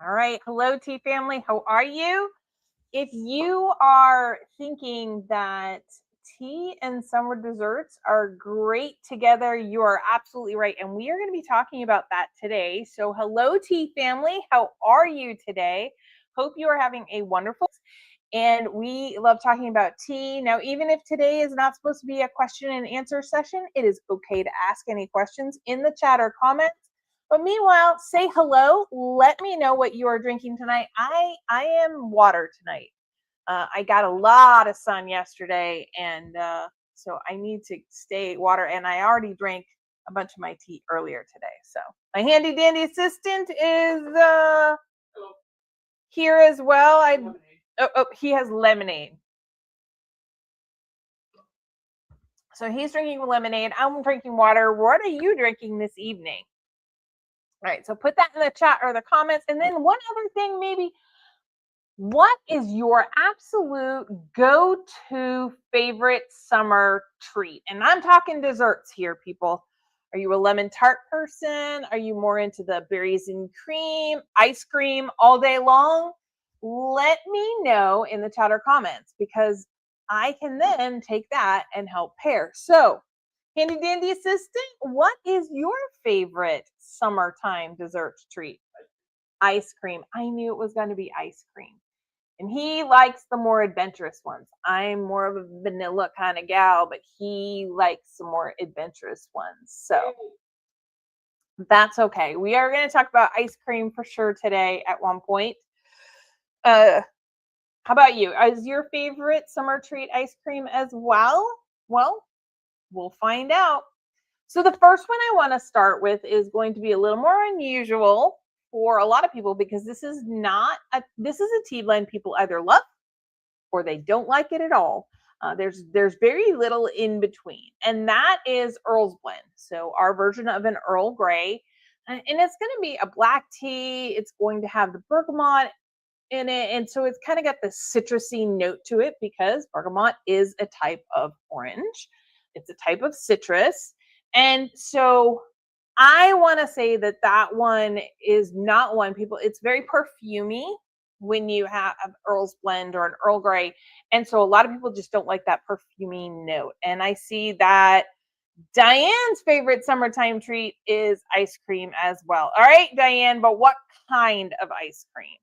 All right. Hello, tea family. How are you? If you are thinking that tea and summer desserts are great together, you are absolutely right. And we are going to be talking about that today. So, hello, tea family. How are you today? Hope you are having a wonderful and we love talking about tea. Now, even if today is not supposed to be a question and answer session, it is okay to ask any questions in the chat or comments. But meanwhile, say hello. Let me know what you are drinking tonight. I am water tonight. I got a lot of sun yesterday, and so I need to stay water. And I already drank a bunch of my tea earlier today. So my handy dandy assistant is here as well. He has lemonade. So he's drinking lemonade. I'm drinking water. What are you drinking this evening? All right, so put that in the chat or the comments. And then one other thing, maybe, what is your absolute go-to favorite summer treat? And I'm talking desserts here, people. Are you a lemon tart person? Are you more into the berries and cream, ice cream all day long? Let me know in the chat or comments, because I can then take that and help pair. So, handy dandy assistant, what is your favorite summertime dessert treat? Ice cream. I knew it was going to be ice cream. And he likes the more adventurous ones. I'm more of a vanilla kind of gal, but he likes some more adventurous ones. So that's okay. We are going to talk about ice cream for sure today at one point. How about you? Is your favorite summer treat ice cream as well? Well, we'll find out. So the first one I want to start with is going to be a little more unusual for a lot of people, because this is a tea blend people either love or they don't like it at all. There's very little in between, and that is Earl's Blend. So our version of an Earl Grey, and it's going to be a black tea. It's going to have the bergamot in it, and so it's kind of got the citrusy note to it, because bergamot is a type of orange. It's a type of citrus, and so I want to say that that one is not one people. It's very perfumey when you have Earl's Blend or an Earl Grey, and so a lot of people just don't like that perfumey note. And I see that Diane's favorite summertime treat is ice cream as well. All right, Diane, but what kind of ice cream?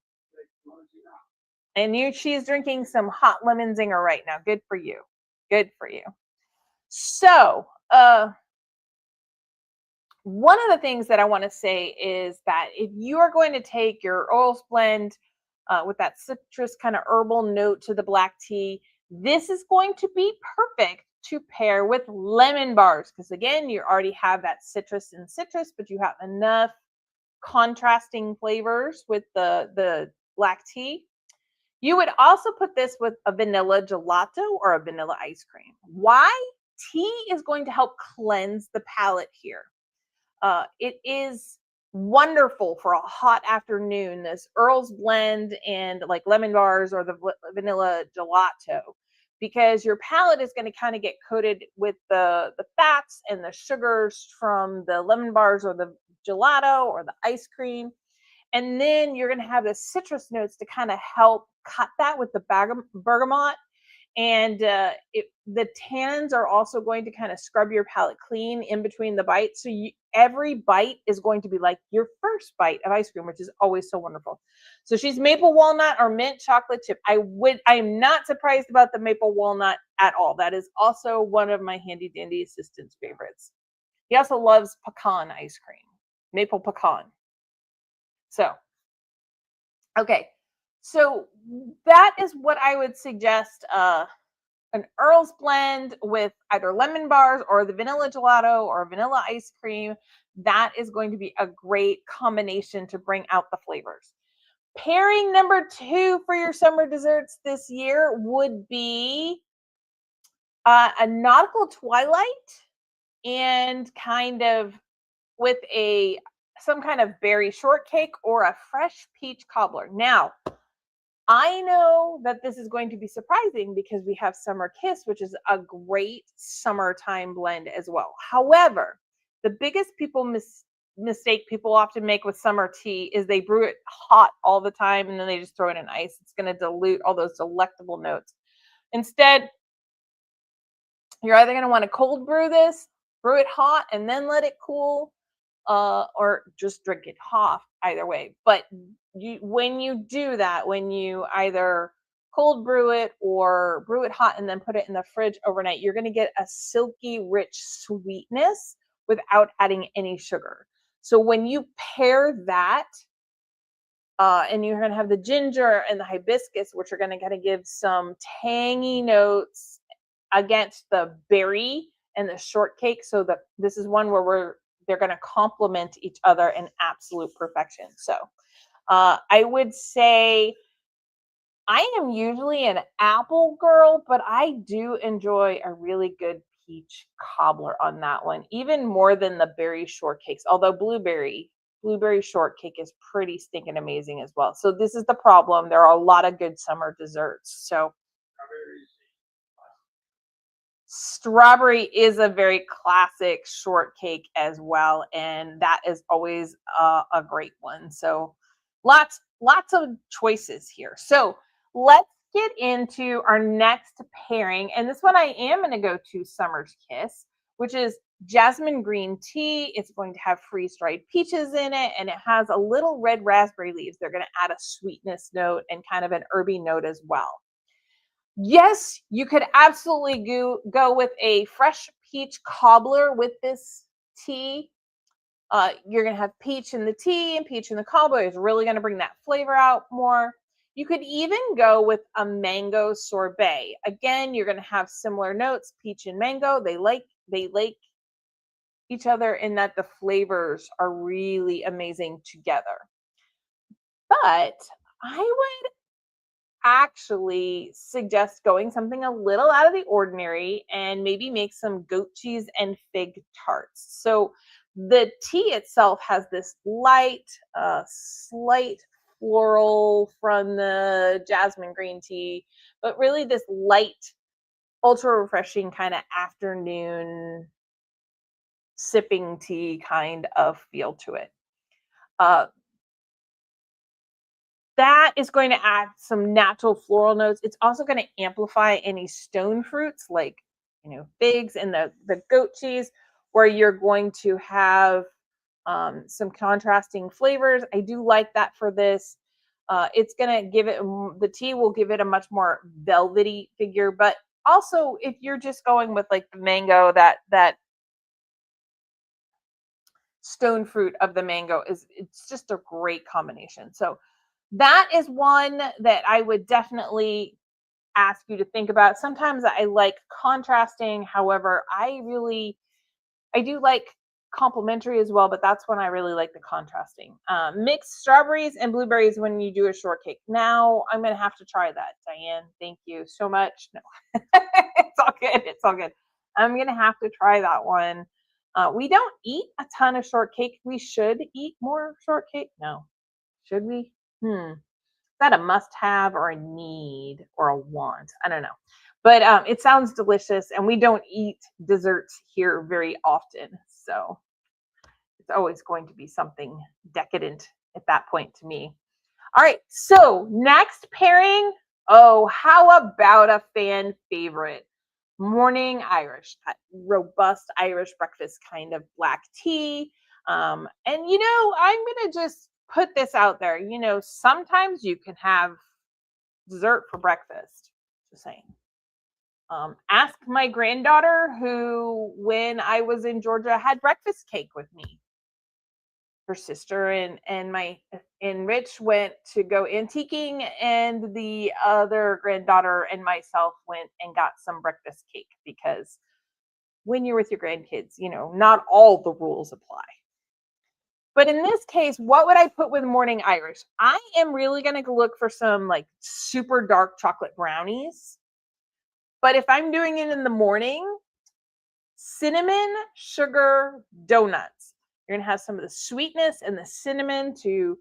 And she's drinking some hot lemon zinger right now. Good for you. Good for you. So, one of the things that I want to say is that if you are going to take your Earl's Blend with that citrus kind of herbal note to the black tea, this is going to be perfect to pair with lemon bars, because again, you already have that citrus and citrus, but you have enough contrasting flavors with the black tea. You would also put this with a vanilla gelato or a vanilla ice cream. Why? Tea is going to help cleanse the palate here. It is wonderful for a hot afternoon, this Earl's Blend and like lemon bars or the vanilla gelato, because your palate is going to kind of get coated with the fats and the sugars from the lemon bars or the gelato or the ice cream. And then you're going to have the citrus notes to kind of help cut that with the bergamot. And the tannins are also going to kind of scrub your palate clean in between the bites. So every bite is going to be like your first bite of ice cream, which is always so wonderful. So she's maple walnut or mint chocolate chip. I am not surprised about the maple walnut at all. That is also one of my handy dandy assistant's favorites. He also loves pecan ice cream, maple pecan. So, okay. So that is what I would suggest, an Earl's Blend with either lemon bars or the vanilla gelato or vanilla ice cream. That is going to be a great combination to bring out the flavors. Pairing number 2 for your summer desserts this year would be a nautical twilight and kind of with some kind of berry shortcake or a fresh peach cobbler. Now, I know that this is going to be surprising because we have Summer Kiss, which is a great summertime blend as well. However, the biggest mistake people often make with summer tea is they brew it hot all the time and then they just throw it in ice. It's going to dilute all those delectable notes. Instead, you're either going to want to cold brew this, brew it hot, and then let it cool, or just drink it hot. Either way, but when you do that, when you either cold brew it or brew it hot and then put it in the fridge overnight, you're going to get a silky, rich sweetness without adding any sugar. So when you pair that, and you're going to have the ginger and the hibiscus, which are going to kind of give some tangy notes against the berry and the shortcake. So this is one where they're going to complement each other in absolute perfection. So I would say I am usually an apple girl, but I do enjoy a really good peach cobbler on that one, even more than the berry shortcakes. Although blueberry shortcake is pretty stinking amazing as well. So this is the problem. There are a lot of good summer desserts. So strawberry is a very classic shortcake as well, and that is always a great one. So lots of choices here. So let's get into our next pairing, and this one I am going to go to Summer's Kiss, which is jasmine green tea. It's going to have freeze-dried peaches in it, and it has a little red raspberry leaves. They're going to add a sweetness note and kind of an herby note as well. Yes, you could absolutely go with a fresh peach cobbler with this tea. You're going to have peach in the tea and peach in the cobbler is really going to bring that flavor out more. You could even go with a mango sorbet. Again, you're going to have similar notes, peach and mango. They like each other in that the flavors are really amazing together. But I would actually suggest going something a little out of the ordinary and maybe make some goat cheese and fig tarts. So the tea itself has this light, slight floral from the jasmine green tea, but really this light, ultra refreshing kind of afternoon sipping tea kind of feel to it. That is going to add some natural floral notes. It's also going to amplify any stone fruits like, figs and the goat cheese, where you're going to have some contrasting flavors. I do like that for this. It's going to give it, the tea will give it a much more velvety figure, but also if you're just going with like the mango, that stone fruit of the mango it's just a great combination. So that is one that I would definitely ask you to think about. Sometimes I like contrasting. However, I do like complementary as well, but that's when I really like the contrasting. Mixed strawberries and blueberries when you do a shortcake. Now I'm going to have to try that, Diane. Thank you so much. No, it's all good. It's all good. I'm going to have to try that one. We don't eat a ton of shortcake. We should eat more shortcake. No. Should we? Is that a must-have or a need or a want? I don't know. But it sounds delicious, and we don't eat desserts here very often. So it's always going to be something decadent at that point to me. All right, so next pairing. Oh, how about a fan favorite? Morning Irish, that robust Irish breakfast kind of black tea. And I'm going to just put this out there. Sometimes you can have dessert for breakfast. Just saying. Ask my granddaughter, who, when I was in Georgia, had breakfast cake with me. Her sister and Rich went to go antiquing, and the other granddaughter and myself went and got some breakfast cake, because when you're with your grandkids, not all the rules apply. But in this case, what would I put with morning Irish? I am really going to look for some like super dark chocolate brownies. But if I'm doing it in the morning, cinnamon, sugar, donuts. You're going to have some of the sweetness and the cinnamon to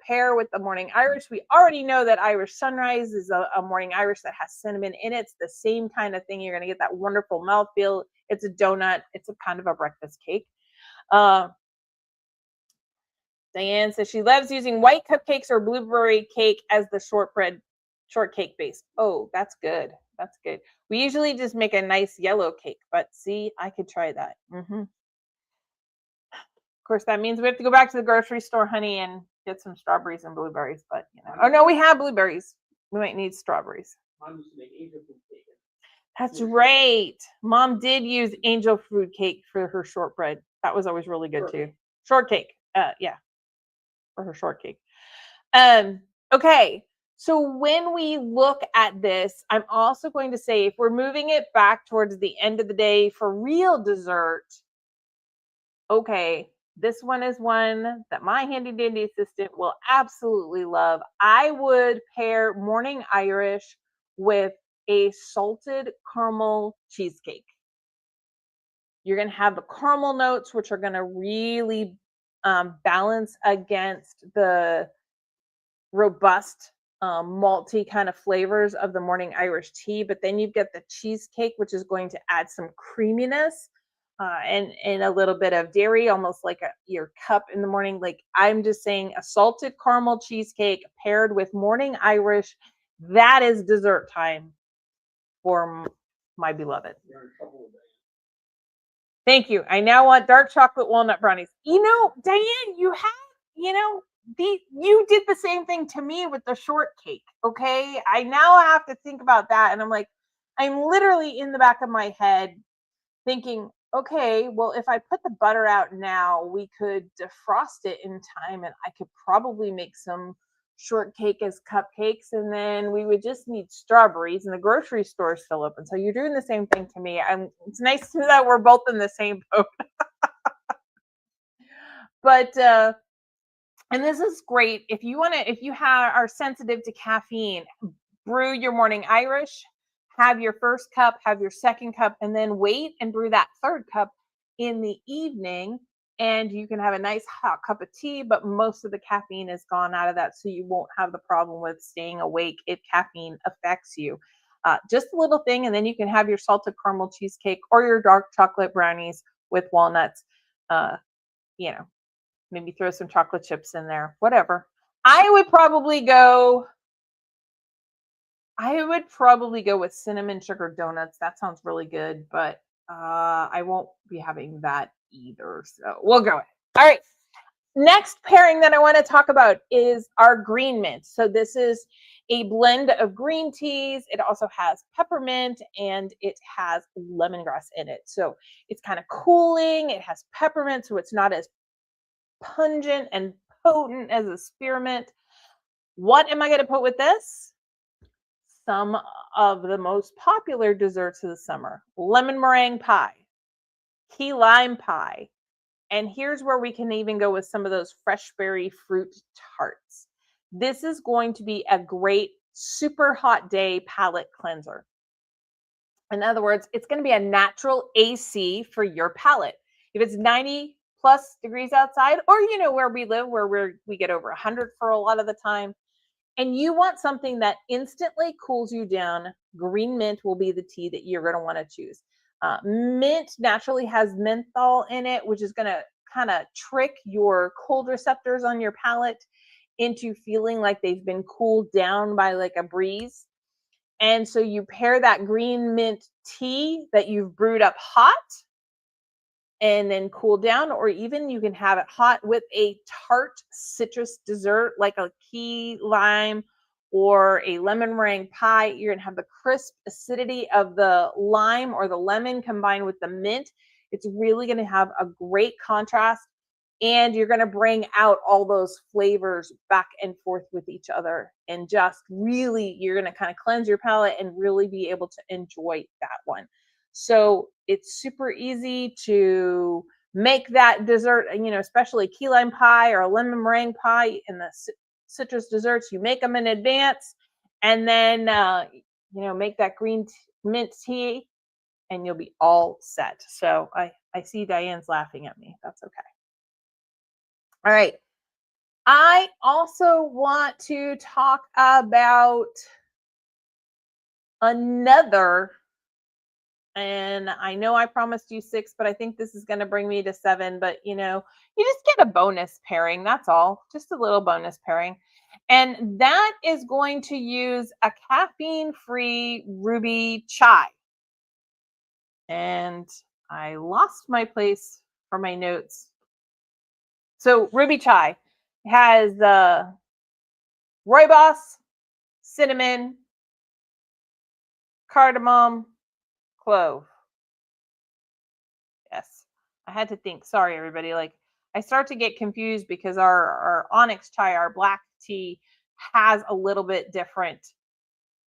pair with the morning Irish. We already know that Irish Sunrise is a morning Irish that has cinnamon in it. It's the same kind of thing. You're going to get that wonderful mouthfeel. It's a donut. It's a kind of a breakfast cake. Diane says she loves using white cupcakes or blueberry cake as the shortcake base. Oh, that's good. That's good. We usually just make a nice yellow cake, but see, I could try that. Of course, that means we have to go back to the grocery store, honey, and get some strawberries and blueberries. But oh no, we have blueberries. We might need strawberries. Mom used to make angel food cake. That's right. Mom did use angel food cake for her shortbread. That was always really good too. Shortcake. Yeah. For her shortcake. Okay. So when we look at this, I'm also going to say if we're moving it back towards the end of the day for real dessert, okay, this one is one that my handy dandy assistant will absolutely love. I would pair morning Irish with a salted caramel cheesecake. You're going to have the caramel notes, which are going to really balance against the robust malty kind of flavors of the morning Irish tea. But then you get the cheesecake, which is going to add some creaminess and a little bit of dairy, almost like your cup in the morning. Like I'm just saying, a salted caramel cheesecake paired with morning Irish, that is dessert time for my beloved. Thank you. I now want dark chocolate walnut brownies. You know, Diane, you did the same thing to me with the shortcake. Okay. I now have to think about that. And I'm like, I'm literally in the back of my head thinking, okay, well, if I put the butter out now, we could defrost it in time and I could probably make some shortcake as cupcakes, and then we would just need strawberries, and the grocery store is still open. So you're doing the same thing to me. It's nice to know that we're both in the same boat. But and this is great if you are sensitive to caffeine. Brew your morning Irish, have your first cup, have your second cup, and then wait and brew that third cup in the evening. And you can have a nice hot cup of tea, but most of the caffeine is gone out of that. So you won't have the problem with staying awake if caffeine affects you. Just a little thing. And then you can have your salted caramel cheesecake or your dark chocolate brownies with walnuts. Maybe throw some chocolate chips in there, whatever. I would probably go with cinnamon sugar donuts. That sounds really good, but I won't be having that either. So we'll go with it. All right. Next pairing that I want to talk about is our green mint. So this is a blend of green teas. It also has peppermint and it has lemongrass in it. So it's kind of cooling. It has peppermint, so it's not as pungent and potent as a spearmint. What am I going to put with this? Some of the most popular desserts of the summer: lemon meringue pie, key lime pie, and here's where we can even go with some of those fresh berry fruit tarts. This is going to be a great super hot day palate cleanser. In other words, it's going to be a natural AC for your palate. If it's 90 plus degrees outside, or where we live, where we get over 100 for a lot of the time, and you want something that instantly cools you down, green mint will be the tea that you're going to want to choose. Mint naturally has menthol in it, which is going to kind of trick your cold receptors on your palate into feeling like they've been cooled down by like a breeze. And so you pair that green mint tea that you've brewed up hot and then cool down, or even you can have it hot with a tart citrus dessert like a key lime or a lemon meringue pie. You're going to have the crisp acidity of the lime or the lemon combined with the mint. It's really going to have a great contrast, and you're going to bring out all those flavors back and forth with each other, and just really, you're going to kind of cleanse your palate and really be able to enjoy that one. So it's super easy to make that dessert, especially key lime pie or a lemon meringue pie in the citrus desserts. You make them in advance, and then, make that green mint tea, and you'll be all set. So I see Diane's laughing at me. That's okay. All right. I also want to talk about another And I know I promised you 6, but I think this is going to bring me to 7. But you just get a bonus pairing. That's all. Just a little bonus pairing. And that is going to use a caffeine free ruby chai. And I lost my place for my notes. So, ruby chai has rooibos, cinnamon, cardamom, clove. Yes. I had to think. Sorry, everybody. Like, I start to get confused because our onyx chai, our black tea, has a little bit different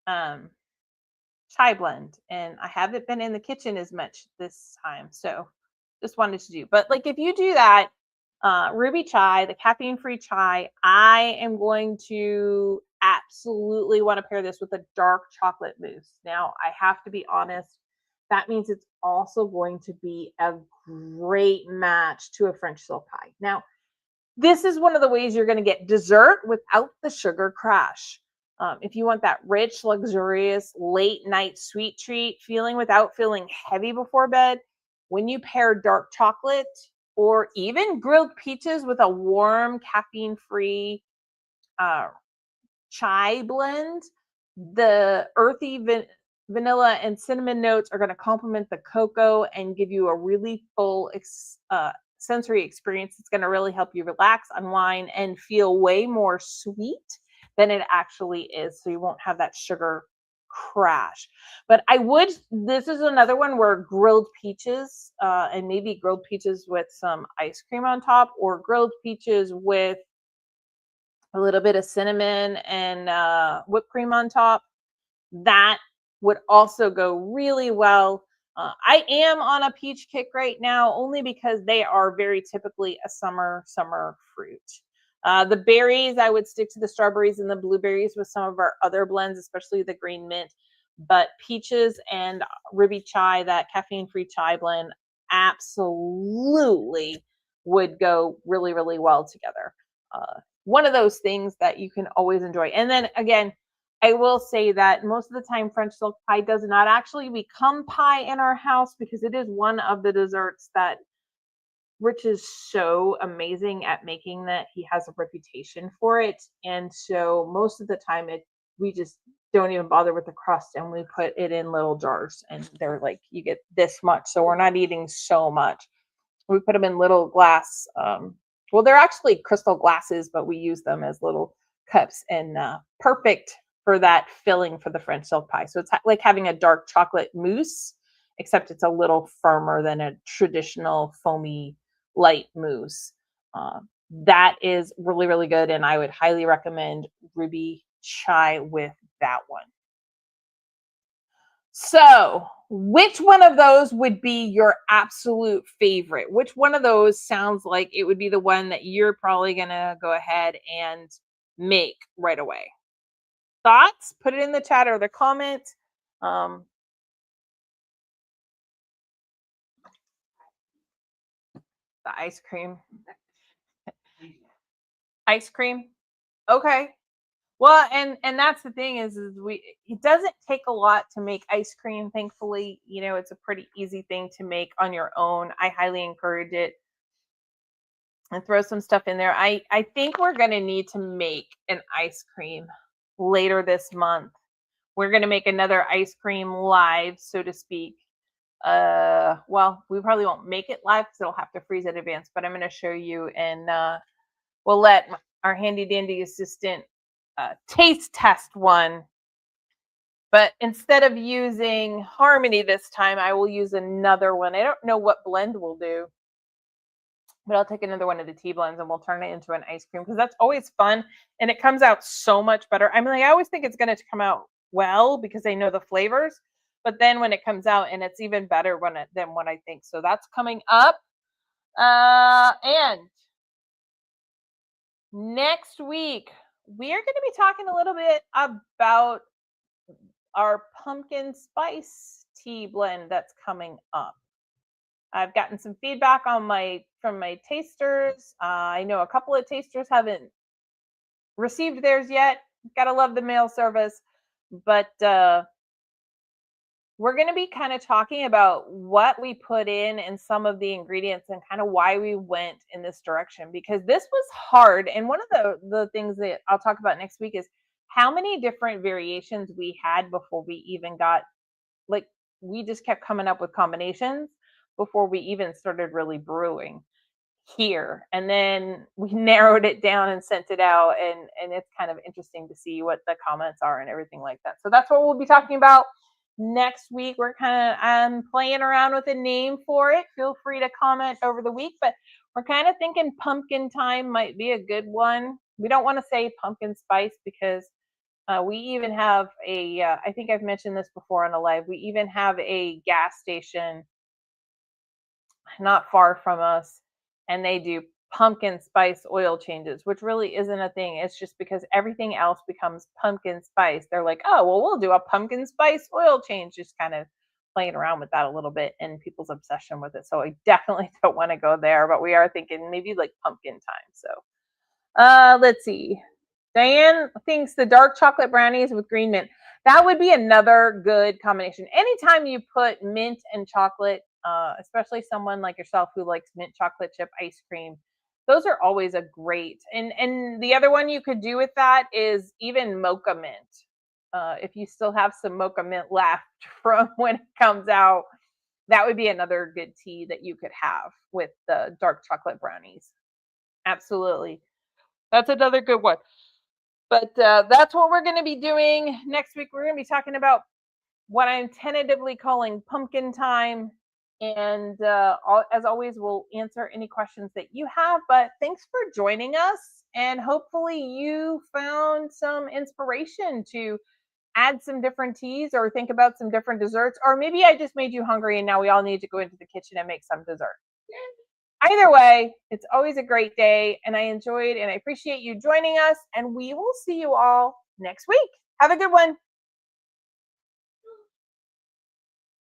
um, chai blend, and I haven't been in the kitchen as much this time, so just wanted to do. But like, if you do that, ruby chai, the caffeine free chai, I am going to absolutely want to pair this with a dark chocolate mousse. Now, I have to be honest, that means it's also going to be a great match to a French silk pie. Now, this is one of the ways you're going to get dessert without the sugar crash. If you want that rich, luxurious, late night sweet treat feeling without feeling heavy before bed, when you pair dark chocolate or even grilled peaches with a warm, caffeine free chai blend, the earthy vanilla and cinnamon notes are going to complement the cocoa and give you a really full sensory experience. It's going to really help you relax, unwind, and feel way more sweet than it actually is. So you won't have that sugar crash. But this is another one where grilled peaches and maybe grilled peaches with some ice cream on top, or grilled peaches with a little bit of cinnamon and whipped cream on top. That would also go really well. I am on a peach kick right now, only because they are very typically a summer fruit. The berries, I would stick to the strawberries and the blueberries with some of our other blends, especially the green mint. But peaches and ruby chai, that caffeine-free chai blend, absolutely would go really, really well together. One of those things that you can always enjoy. And then again, I will say that most of the time French silk pie does not actually become pie in our house, because it is one of the desserts that Rich is so amazing at making that he has a reputation for it. And so most of the time we just don't even bother with the crust, and we put it in little jars, and they're like, you get this much. So we're not eating so much. We put them in little glass. Well, they're actually crystal glasses, but we use them as little cups, and perfect for that filling for the French silk pie. So it's like having a dark chocolate mousse, except it's a little firmer than a traditional foamy light mousse. That is really, really good, and I would highly recommend ruby chai with that one. So, which one of those would be your absolute favorite? Which one of those sounds like it would be the one that you're probably going to go ahead and make right away? Thoughts? Put it in the chat or the comment. Um, the ice cream. Ice cream. Okay. Well, and that's the thing is it doesn't take a lot to make ice cream, thankfully. It's a pretty easy thing to make on your own. I highly encourage it. And throw some stuff in there. I think we're going to need to make an ice cream later this month. We're going to make another ice cream live, so to speak. Well, we probably won't make it live because it'll have to freeze in advance, but I'm going to show you, and we'll let our handy dandy assistant taste test one. But instead of using Harmony this time, I will use another one. I don't know what blend we'll do, but I'll take another one of the tea blends and we'll turn it into an ice cream, because that's always fun and it comes out so much better. I mean, I always think it's going to come out well because I know the flavors, but then when it comes out, and it's even better than what I think. So that's coming up. And next week, we are going to be talking a little bit about our pumpkin spice tea blend that's coming up. I've gotten some feedback from my tasters. I know a couple of tasters haven't received theirs yet. Gotta love the mail service, but we're going to be kind of talking about what we put in and some of the ingredients and kind of why we went in this direction, because this was hard. And one of the things that I'll talk about next week is how many different variations we had before we even got, like, we just kept coming up with combinations before we even started really brewing here, and then we narrowed it down and sent it out, and it's kind of interesting to see what the comments are and everything like that. So that's what we'll be talking about next week. We're kind of playing around with a name for it. Feel free to comment over the week, but we're kind of thinking pumpkin time might be a good one. We don't want to say pumpkin spice because we even have a I think I've mentioned this before on a live, we even have a gas station not far from us, and they do pumpkin spice oil changes, which really isn't a thing. It's just because everything else becomes pumpkin spice. They're like, oh, well, we'll do a pumpkin spice oil change, just kind of playing around with that a little bit and people's obsession with it. So I definitely don't want to go there, but we are thinking maybe like pumpkin time. So let's see. Diane thinks the dark chocolate brownies with green mint. That would be another good combination. Anytime you put mint and chocolate, especially someone like yourself who likes mint chocolate chip ice cream, those are always a great. And the other one you could do with that is even mocha mint. If you still have some mocha mint left from when it comes out, that would be another good tea that you could have with the dark chocolate brownies. Absolutely. That's another good one. But that's what we're going to be doing next week. We're going to be talking about what I'm tentatively calling pumpkin time. And as always, we'll answer any questions that you have. But thanks for joining us. And hopefully, you found some inspiration to add some different teas or think about some different desserts. Or maybe I just made you hungry and now we all need to go into the kitchen and make some dessert. Either way, it's always a great day, and I enjoyed and I appreciate you joining us, and we will see you all next week. Have a good one.